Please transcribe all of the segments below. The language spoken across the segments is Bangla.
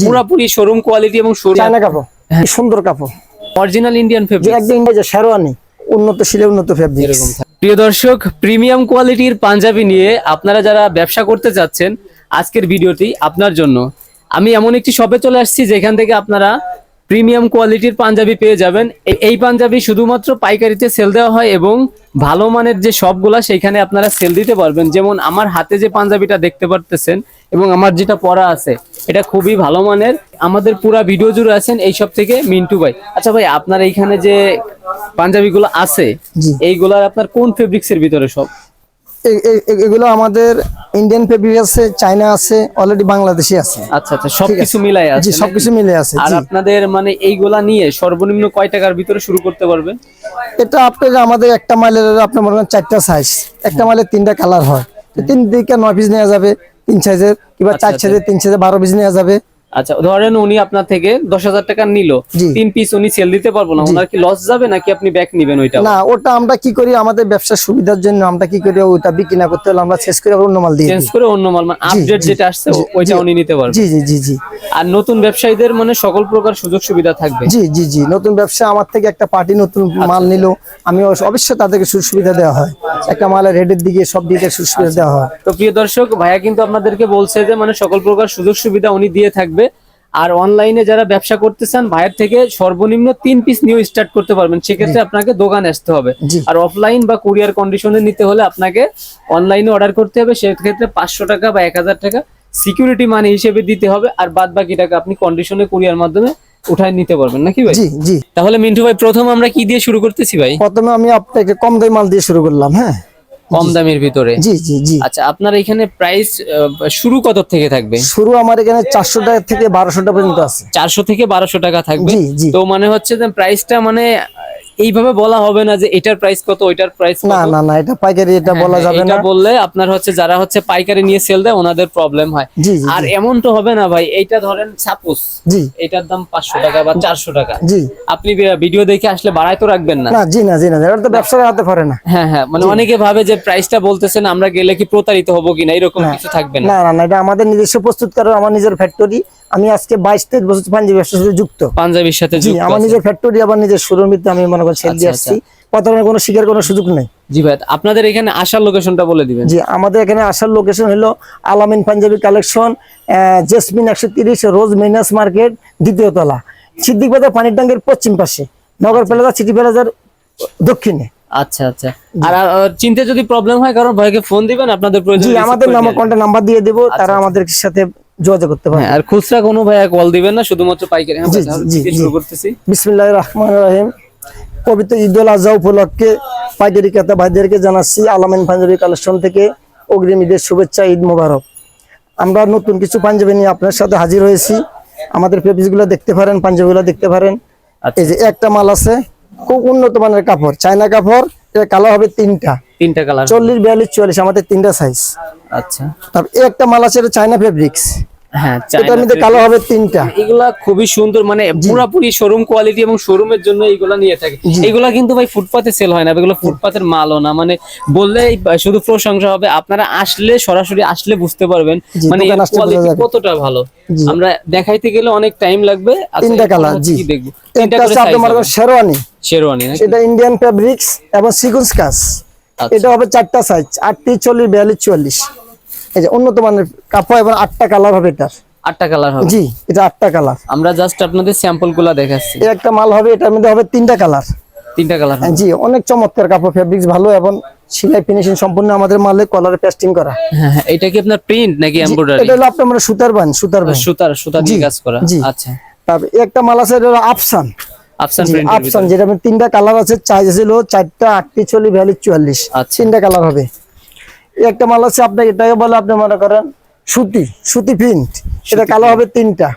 পুরোপুরি শোরুম কোয়ালিটি এবং চায়না কাপড়, সুন্দর কাপড়, অরিজিনাল ইন্ডিয়ান ফেব্রিক, একদম শেরওয়ানি, উন্নত শিলে উন্নত ফেব্রিক। এরকম। প্রিয় দর্শক, প্রিমিয়াম কোয়ালিটির পাঞ্জাবি নিয়ে আপনারা যারা ব্যবসা করতে যাচ্ছেন, আজকের ভিডিওটি আপনার জন্য। আমি এমন একটি শপে চলে আসছি যেখান থেকে আপনারা প্রিমিয়াম কোয়ালিটির পাঞ্জাবি পেয়ে যাবেন। এই পাঞ্জাবি শুধুমাত্র পাইকারিতে সেল দেওয়া হয় এবং ভালো মানের যে শপগুলা সেখানে আপনারা সেল দিতে পারবেন। যেমন আমার হাতে যে পাঞ্জাবিটা দেখতে পারতেছেন এবং আমার যেটা পরা আছে, এটা খুবই ভালো মানের। আমাদের পুরা ভিডিও জুড়ে আছেন এই সব থেকে মিন্টু ভাই। আচ্ছা ভাই, আপনার এইখানে যে পাঞ্জাবিগুলো আছে এইগুলার আপনার কোন ফেব্রিক্স এর ভিতরে সব? এগুলো আমাদের ইন্ডিয়ান ফেব্রিক আছে, চায়না আছে, অলরেডি বাংলাদেশি আছে। আচ্ছা আচ্ছা, সবকিছু মিলাই আছে। জি, সবকিছু মিলে আছে। আর আপনাদের মানে এইগুলা নিয়ে সর্বনিম্ন কয় টাকার ভিতরে শুরু করতে পারবেন? এটা আপনাদের আমাদের একটা মাইলের আপনার মনে করেন 4টা সাইজ, একটা মাইলের 3টা কালার হয়। 3 দিকে 9 পিস নেওয়া যাবে, 3 সাইজের, কিংবা 4 সাইজের, 3 সাইজের 12 পিস নেওয়া যাবে। আচ্ছা, ধরেন উনি আপনার থেকে 10,000 টাকা নিল, 3 পিস উনি সেল দিতে পারবো না, ওনার কি লস যাবে নাকি আপনি ব্যাক নেবেন ওইটা? না, ওটা আমরা কি করি, আমাদের ব্যবসার সুবিধার জন্য আমরা কি করি, ওটা বিক্রি না করতে হলে আমরা চেঞ্জ করে অন্য মাল দিই, চেঞ্জ করে অন্য মাল, মানে আপডেট যেটা আসছে ওইটা উনি নিতে পারবেন। জি জি জি জি। আর নতুন ব্যবসায়ীদের মানে সকল প্রকার সুযোগ সুবিধা থাকবে। জি জি জি। নতুন ব্যবসা, আমার থেকে একটা পার্টি নতুন মাল নিল, আমি অবশ্যই তাদেরকে সুযোগ সুবিধা দেওয়া হয়। একটা মালের রেটের দিকে সব দিকে সুযোগ সুবিধা দেওয়া হয়। তো প্রিয় দর্শক, ভাইয়া কিন্তু আপনাদেরকে বলছে যে মানে সকল প্রকার সুযোগ সুবিধা উনি দিয়ে থাকবে। আর অনলাইনে যারা ব্যবসা করতে চান, ভাইয়ের থেকে সর্বনিম্ন 3 পিস নিয়ে স্টার্ট করতে পারবেন। সেক্ষেত্রে আপনাকে দোকানে আসতে হবে। আর অফলাইন বা কুরিয়ার কন্ডিশনে নিতে হলে আপনাকে অনলাইনে অর্ডার করতে হবে। সেক্ষেত্রে 500 টাকা বা 1000 টাকা সিকিউরিটি মানি হিসেবে দিতে হবে। আর বাদ বাকি টাকা আপনি কন্ডিশনে কুরিয়ার মাধ্যমে উঠায় নিতে পারবেন, নাকি ভাই? জি জি। তাহলে মিন্টু ভাই, প্রথম আমরা কি দিয়ে শুরু করতেছি ভাই? প্রথমে আমি আপনাকে কম দামি মাল দিয়ে শুরু করলাম। হ্যাঁ, কম দামের ভিতরে। জি জি জি। আচ্ছা, আপনার এখানে প্রাইস শুরু কত থেকে থাকবে? শুরু আমার এখানে 400 টাকা থেকে 1200 টাকা পর্যন্ত আছে। 400 থেকে 1200 টাকা থাকবে। জি জি। তো মানে হচ্ছে যে প্রাইসটা মানে এইভাবে বলা হবে না যে এটার প্রাইস কত ওইটার প্রাইস কত। না না না, এটা পাইকারি, এটা বলা যাবে না। এটা বললে আপনার হচ্ছে যারা হচ্ছে পাইকারি নিয়ে সেল দেয় ওনাদের প্রবলেম হয়। আর এমন তো হবে না ভাই, এইটা ধরেন সাপোজ জি এটার দাম 500 টাকা বা 400 টাকা, জি আপনি ভিডিও দেখে আসলে বাড়ায় তো রাখবেন না? না জি না জি না, এটা তো ব্যবসার হাতে পারে না। হ্যাঁ হ্যাঁ, মানে অনেকে ভাবে যে প্রাইসটা বলতেছেন আমরা গেলে কি প্রতারিত হবো কিনা, এরকম কিছু থাকবে না। না না না, এটা আমাদের নিজস্ব প্রস্তুত করার, আমার নিজের ফ্যাক্টরি। আমি আজকে 22-23 বছর পাঞ্জাবি ব্যবসার সাথে যুক্ত। পাঞ্জাবির সাথে যুক্ত, আমার নিজের ফ্যাক্টরি, আবার নিজের শোরুমে আমি মনে করি সেল দিয়ে আসছি। প্রতারণার কোনো শিকার কোনো সুযোগ নেই। জি ভাই, আপনাদের এখানে আসার লোকেশনটা বলে দিবেন। জি, আমাদের এখানে আসার লোকেশন হলো আলামিন পাঞ্জাবি কালেকশন, জেসমিন 130, রোজ মেইনাস মার্কেট, 2য় তলা, সিদ্দিক বাজার পানির ট্যাঙ্কের পশ্চিম পাশে, নগর প্লাজা, সিটি প্লাজার দক্ষিণে। আচ্ছা আচ্ছা। আর চিনতে যদি প্রবলেম হয়, কারণ ভাইকে ফোন দিবেন, আপনাদের প্রয়োজন। জি, আমাদের কন্টাক্ট নাম্বার দিয়ে দেব, তারা আমাদের সাথে যোগাযোগ করতে পারে। আর খুচরা কোনো ভাইয়া কল দিবেন না, শুধুমাত্র পাইকারি। হ্যাঁ, শুরু করতেছি। বিসমিল্লাহির রহমানির রহিম। পবিত্র ঈদুল আজহা উপলক্ষে পাইকারি ক্রেতা ভাইদেরকে জানাচ্ছি আলামিন পাঞ্জাবি কালেকশন থেকে অগ্রিম ঈদের শুভেচ্ছা, ঈদ মোবারক। আমরা নতুন কিছু পাঞ্জাবি নিয়ে আপনার সাথে হাজির হয়েছি। আমাদের ফেব্রিকগুলো দেখতে পারেন, পাঞ্জাবিগুলো দেখতে পারেন। এই যে একটা মাল আছে, খুব উন্নত মানের কাপড়, চায়না কাপড়। এর কালার হবে 3টা কালার, 40, 42, 44, আমাদের 3টা সাইজ। আচ্ছা, তারপর একটা মাল আছে, এটা চায়না ফেব্রিক্স। হ্যাঁ, এটার মধ্যে কালো হবে 3টা। এগুলা খুবই সুন্দর, মানে পুরোপুরি শোরুম কোয়ালিটি এবং শোরুমের জন্য এগুলা নিয়ে থাকে। এগুলা কিন্তু ভাই ফুটপাতে সেল হয় না, এগুলো ফুটপাতের মালও না। মানে বললে শুধু প্রশংসা হবে, আপনারা আসলে সরাসরি আসলে বুঝতে পারবেন মানে কোয়ালিটি কতটা ভালো। আমরা দেখাইতে গেলে অনেক টাইম লাগবে। 3টা কালার, জি দেখব। এটা হচ্ছে আপনার শেরওয়ানি, এটা ইন্ডিয়ান ফেব্রিক্স এবং সিকোয়েন্স কাজ। এটা হবে 4টা সাইজ, 38, 40, 42, 44। এই যে উন্নত মানের কাপড়, এবং 8টা কালার হবে। এটার 8টা কালার হবে। জি, এটা 8টা কালার। আমরা জাস্ট আপনাদের স্যাম্পলগুলো দেখাচ্ছি। এই একটা মাল হবে, এটার মধ্যে হবে 3টা কালার। 3টা কালার, জি। অনেক চমৎকার কাপড়, ফেব্রিক্স ভালো, এবং সেলাই ফিনিশিং সম্পূর্ণ আমাদের মালে কলারে পেস্টিং করা। হ্যাঁ হ্যাঁ, এটা কি আপনার প্রিন্ট নাকি এমব্রয়ডারি? এটা হলো আপনার সুতার সুতা দিয়ে কাজ করা। আচ্ছা, তারপর একটা মাল আছে, এটা হলো আফসান প্রিন্টের ভিতরে। আফসান, যেটা 3টা কালার আছে, সাইজ ছিল 4টা, 38, 40, 42, 44। 3টা কালার হবে। একটা মাল আছে আপনার, এটাকে বলে আপনি মনে করেন সুতি প্রিন্ট। এটা কালো হবে 3টা,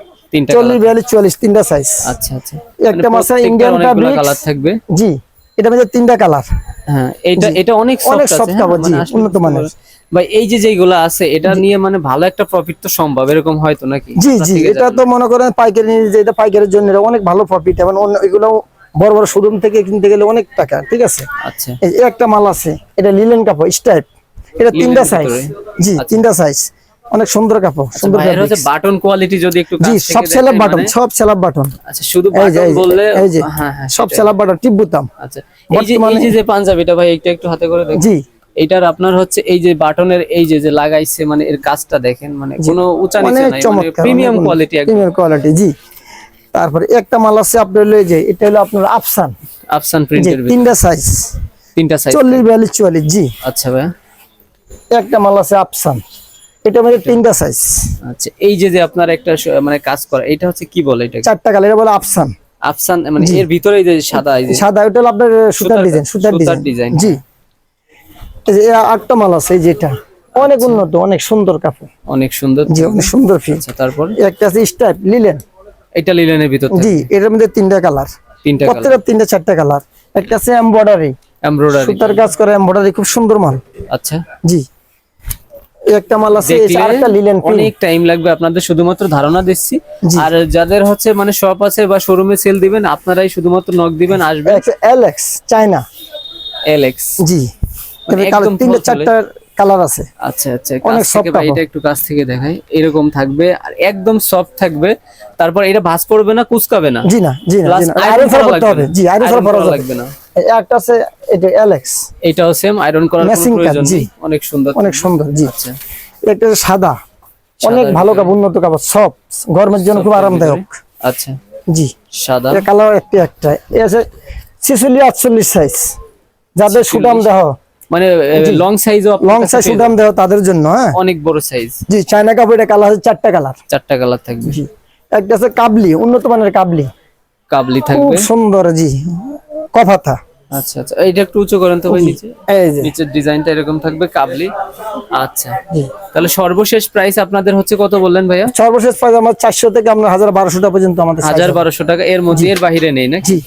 40, 42, 44, 3টা সাইজ। আচ্ছা আচ্ছা। একটা মাল আছে ইন্ডিয়ান ফেব্রিক কালার থাকবে। জি, এটা মধ্যে 3টা কালার। হ্যাঁ, এটা অনেক সফট কাপড়, জি, উন্নত মানের। ভাই এই যে যেগুলো আছে, এটা নিয়ে মানে ভালো একটা প্রফিট তো সম্ভব, এরকম হয়তো নাকি? জি জি, এটা তো মনে করেন পাইকারি নিয়ে, এটা পাইকারের জন্য অনেক ভালো প্রফিট, এবং এগুলো বড় বড় শোরুম থেকে কিনতে গেলে অনেক টাকা। ঠিক আছে। আচ্ছা, এই একটা মাল আছে, এটা লিলেন কাপড় স্ট্রাইপ। এটা 3টা সাইজ, জি 3টা সাইজ। অনেক সুন্দর কাপড়, সুন্দর ভাইয়ের হচ্ছে fabrics। বাটন কোয়ালিটি যদি একটু জি কাছ থেকে সব সেলার দেখাই, বাটন, মানে- সব সেলার বাটন। আচ্ছা শুধু এই যে বাটন বললে এই যে হ্যাঁ হ্যাঁ সব সেটাই। সেলার বাটন টিপ বুতাম। আচ্ছা এই যে পাঞ্জাবিটা ভাই এটা একটু হাতে করে দেখুন। জি এটার আপনার হচ্ছে এই যে বাটনের এই যে যে লাগাইছে, মানে এর কাজটা দেখেন, মানে কোনো উঁচা নিচে অনেক নাই, মানে চমৎকার, প্রিমিয়াম কোয়ালিটি একদম। Premium quality. জি তারপরে একটা মাল আছে আপনার হলো এই যে এটা হলো আপনার আফসান। আফসান জি প্রিন্টের ভিতরে তিনটা সাইজ, তিনটা সাইজ। 40 42 44। জি আচ্ছা ভাই, একটা মাল আছে আফসান, এটা মধ্যে তিনটা সাইজ, আচ্ছা এই যে যে আপনার একটা মানে কাজ করা, এটা হচ্ছে কি বলে এটা? চারটা কালার, এটা বলে আফসান। আফসান মানে এর ভিতরে এই যে সাদা, এই যে সাদা ওটা হলো আপনার সুতার সুতার- ডিজাইন, সুতার সুতার ডিজাইন। ডিজাইন। জি এই যে আটটা মাল আছে, এই যে এটা অনেক উন্নত, অনেক সুন্দর কাপড়। অনেক সুন্দর। জি অনেক সুন্দর ফিল। আচ্ছা তারপর একটা আছে স্টাইপ লিলেন। এটা লিলেনের ভিতর জি এটার মধ্যে তিনটা কালার, তিনটা কালার, প্রত্যেকটা তিনটা চারটা কালার। একটা আছে এমব্রয়ডারি, এমব্রয়ডারি। সুতার কাজ করা এমব্রয়ডারি, খুব সুন্দর মাল। আচ্ছা জি একটা মাল আছে, এই দেখলে আরেকটা লিলেন অনেক টাইম লাগবে, আপনাদের শুধুমাত্র ধারণা দিচ্ছি। জি। আর যাদের হচ্ছে মানে শপ আছে বা শোরুমে সেল দিবেন, আপনারাই শুধুমাত্র নক দিবেন, আসবেন। LX China. এলেক্স। জি মানে তবে একদম তিনটা full চারটা কালার আছে। আচ্ছা আচ্ছা, অনেক কাছ soft থেকে ভাই কাপড়। এটা একটু কাছ থেকে দেখাই, এরকম থাকবে আর একদম সফট থাকবে। তারপর এটা ভাঁজ পড়বে না, কুচকাবে না। জি না জি না Plus জি না, iron আয়রন করা ফেলা করতে লাগবে হবে। না। জি আয়রন Iron ফেলা করা লাগবে লাগবে না। না। একটা আছে এটা এলএক্স, এটাও সেম, আয়রন করার কোনো Matching প্রয়োজন কাজ, জি। নেই। অনেক সুন্দর, অনেক সুন্দর। জি আচ্ছা একটা আছে সাদা, অনেক সাদার ভালো ভিতরে। কাপড়, উন্নত কাপড়, সব গরমের জন্য খুব সফটের আরামদায়ক। ভিতরে। আচ্ছা জি সাদা, এটা কালার একটা এই আছে 46 48 সাইজ, যাদের 46 সুটাম দেহ, মানে লং সাইজও লং সাইজ সুটাম দেহ তাদের জন্য। হ্যাঁ অনেক বড় সাইজ, জি চায়না কাপড়, এটা কালার আছে চারটা কালার। চারটা কালার থাকবে। জি একটা আছে কাবলি, উন্নত মানের কাবলি, কাবলি খুব থাকবে। সুন্দর। জি কথাটা। আচ্ছা আচ্ছা, এইটা একটু উঁচু করেন তো ভাই নিচে। এই যে নিচের ডিজাইনটা এরকম থাকবে কাবলি। আচ্ছা জি তাহলে সর্বশেষ প্রাইস আপনাদের হচ্ছে কত বললেন ভাইয়া? সর্বশেষ প্রাইস আমার 400 থেকে আমরা 1200 টাকা পর্যন্ত আমাদের size হবে। 1200 টাকা, এর মধ্যে এর বাইরে নেই নাকি? জি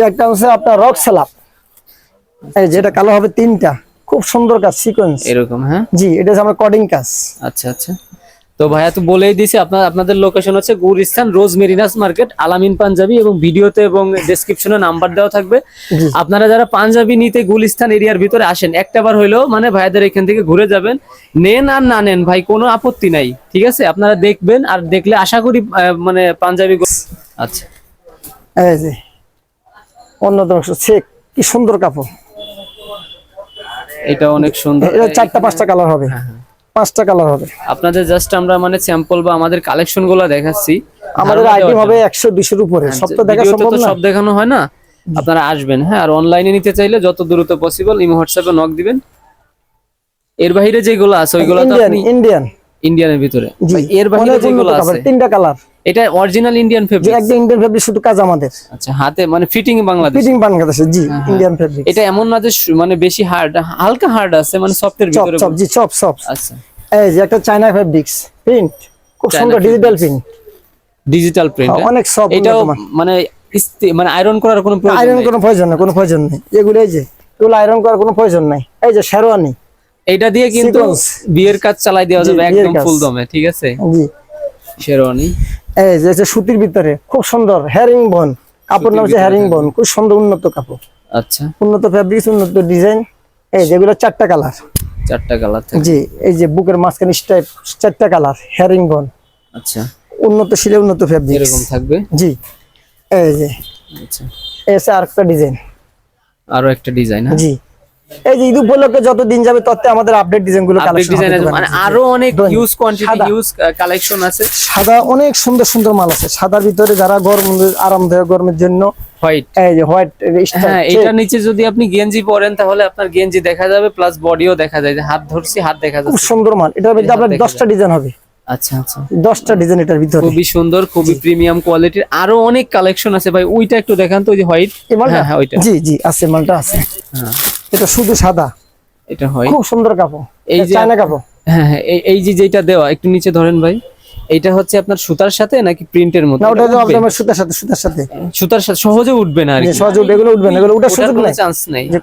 একটা হচ্ছে আপনার রক স্ল্যাব, এই যে এটা কালো হবে তিনটা, খুব সুন্দর কাজ সিকোয়েন্স। এরকম হ্যাঁ। জি এটা হচ্ছে আমার কডিং কাজ। আচ্ছা আচ্ছা, তো ভাইয়া তো বলেই দিয়েছে আপনাদের লোকেশন হচ্ছে গুলিস্তান রোজ মেরিনাস মার্কেট, আলামিন পাঞ্জাবি, এবং ভিডিওতে এবং ডেসক্রিপশনে নাম্বার দেওয়া থাকবে। জি আপনারা যারা পাঞ্জাবি নিতে গুলিস্তান এরিয়ার ভিতরে আসেন, একটাবার হইলেও মানে ভাইয়াদের এখান থেকে ঘুরে যাবেন। নেন আর না নেন ভাই, কোনো আপত্তি নাই, ঠিক আছে? আপনারা দেখবেন, আর দেখলে আশা করি মানে পাঞ্জাবি আচ্ছা এই যে অন্যতম চেক, কি সুন্দর কাপড়। এটা অনেক সুন্দর। এটা চারটা পাঁচটা কালার হবে, পাঁচটা কালার হবে। আপনাদের জাস্ট আমরা মানে স্যাম্পল বা আমাদের কালেকশন গুলো দেখাচ্ছি। আমাদের ধারণা আইটেম দেওয়ার হবে জন্য। 120 এর উপরে, হ্যাঁ, সব তো দেখা ভিডিওতে সম্ভব তো না। সব দেখানো হয় না, আপনারা আসবেন। হ্যাঁ, আর অনলাইনে নিতে চাইলে যত দ্রুত পসিবল ইমো হোয়াটসঅ্যাপে নক দিবেন। এর বাইরে যেগুলো আছে ওইগুলো তো ইন্ডিয়ান আপনি ইন্ডিয়ান ইন্ডিয়ানের ভিতরে, জি ভাই, এর বাইরে অনেক যেগুলো উন্নত আছে কাপড়, তিনটা কালার। এটা অরিজিনাল ইন্ডিয়ান যে ফেব্রিক। একদম ইন্ডিয়ান ফেব্রিক, শুধু কাজ আমাদের, আচ্ছা, হাতে মানে ফিটিং বাংলাদেশ। ফিটিং বাংলাদেশে। জি ইন্ডিয়ান ফেব্রিক। এটা এমন না যে মানে বেশি হার্ড, হালকা হার্ড আছে, মানে সফটের চপ ভিতরে। চপ, জি চপ চপ। আচ্ছা, এই যে একটা চায়না ফেব্রিক্স প্রিন্ট, খুব চায়না সুন্দর digital fabrics। Print, digital print, অনেক সফট। এটাও মানে মানে আয়রন করার কোনো প্রয়োজন আয়রন নেই। কোনো প্রয়োজন নেই, কোনো প্রয়োজন নেই। এগুলো এই যে এগুলো আয়রন করার কোনো প্রয়োজন নাই। এই যে শেরওয়ানি, এইটা দিয়ে কিন্তু Sequence। বিয়ের কাজ চালাই দেওয়া জি, যাবে বিয়ের একদম কাজ। ফুল দমে, ঠিক আছে? জি শেরওয়ানি। এই যে এটা সুতির ভিতরে খুব সুন্দর হেরিং বন, কাপড় নাম হচ্ছে ভিতরে হেরিং থাকবে। বন, খুব সুন্দর উন্নত কাপড়, আচ্ছা, উন্নত ফেব্রিক্স, উন্নত ডিজাইন। এই যেগুলো চারটা কালার। চারটা কালার থাকে। জি এই যে বুকের মাঝখানে স্টাইপ, চারটা কালার, হেরিং বন, আচ্ছা, উন্নত শিলে, উন্নত ফেব্রিক্স। এরকম থাকবে। জি এই যে আচ্ছা, এসে আরেকটা ডিজাইন। আরো একটা ডিজাইন। জি এই যে ঈদ উপলক্ষে যত দিন যাবে তত আমাদের আপডেট ডিজাইন গুলো আপডেট কালেকশন ডিজাইন আছে, হবে। মানে আরো অনেক দৈনিক। হিউজ কোয়ান্টিটি, সাদা। হিউজ কালেকশন আছে। সাদা অনেক সুন্দর সুন্দর মাল আছে, সাদার ভিতরে যারা গরম আরামদায়ক গরমের জন্য। হোয়াইট, এই যে হোয়াইট হ্যাঁ, এটার নিচে যদি আপনি গেঞ্জি পরেন তাহলে আপনার গেঞ্জি দেখা যাবে, প্লাস বডিও দেখা যায়, যে হাত ধরছি হাত দেখা খুব যাচ্ছে। সুন্দর মাল। এটার মধ্যে হাত আপনার দেখা 10টা ডিজাইন হবে, আচ্ছা আচ্ছা, 10টা ডিজাইন এটার ভিতরে। খুবই সুন্দর, খুবই প্রিমিয়াম কোয়ালিটির, আরো অনেক কালেকশন আছে ভাই। ওইটা একটু দেখান তো, ওই যে হোয়াইট। এই মালটা? হ্যাঁ হ্যাঁ, ওইটা। জি জি আছে, মালটা আছে। হ্যাঁ, এটা শুধু সাদা, এটা হয়। খুব সুন্দর কাপড়, এই এই যে চায়না কাপড়। হ্যাঁ হ্যাঁ, এই যে যেটা দেওয়া, একটু নিচে ধরেন ভাই, এইটা হচ্ছে আপনার সুতার সাথে নাকি প্রিন্টের মতো? না ওটা এটা উঠবে? আপনার সুতার সাথে, সুতার সাথে সুতার সাথে সহজে উঠবে না আর যে কি, সহজে এগুলো উঠবে না, এগুলো উঠার ওঠার সুযোগ কোনো নাই। চান্স নেই। যে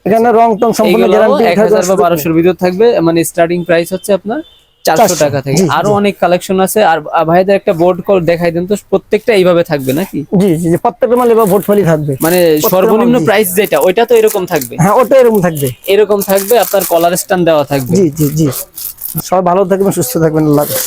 এখানে রং টং সম্পূর্ণ এইগুলো গ্যারান্টি 1000 বা 1200 এর ভিতর থাকবে, মানে স্টার্টিং প্রাইস হচ্ছে আপনার 400 টাকা থেকে। জি, আরো জি। অনেক কালেকশন আছে। আর ভাইদের একটা বোর্ড কল দেখাই দেন তো, প্রত্যেকটা এইভাবে থাকবে নাকি? জি জি জি, প্রত্যেকটা মাল এবার ভোটফলি থাকবে। মানে সর্বনিম্ন জি। প্রাইস যেটা, ওইটা তো এরকম থাকবে, হ্যাঁ ওটা এরকম থাকবে। এরকম থাকবে। আপনার কলার স্ট্যান্ড দেওয়া থাকবে। জি জি জি সবাই ভালো থাকবেন, সুস্থ থাকবেন, আল্লাহ হাফেজ।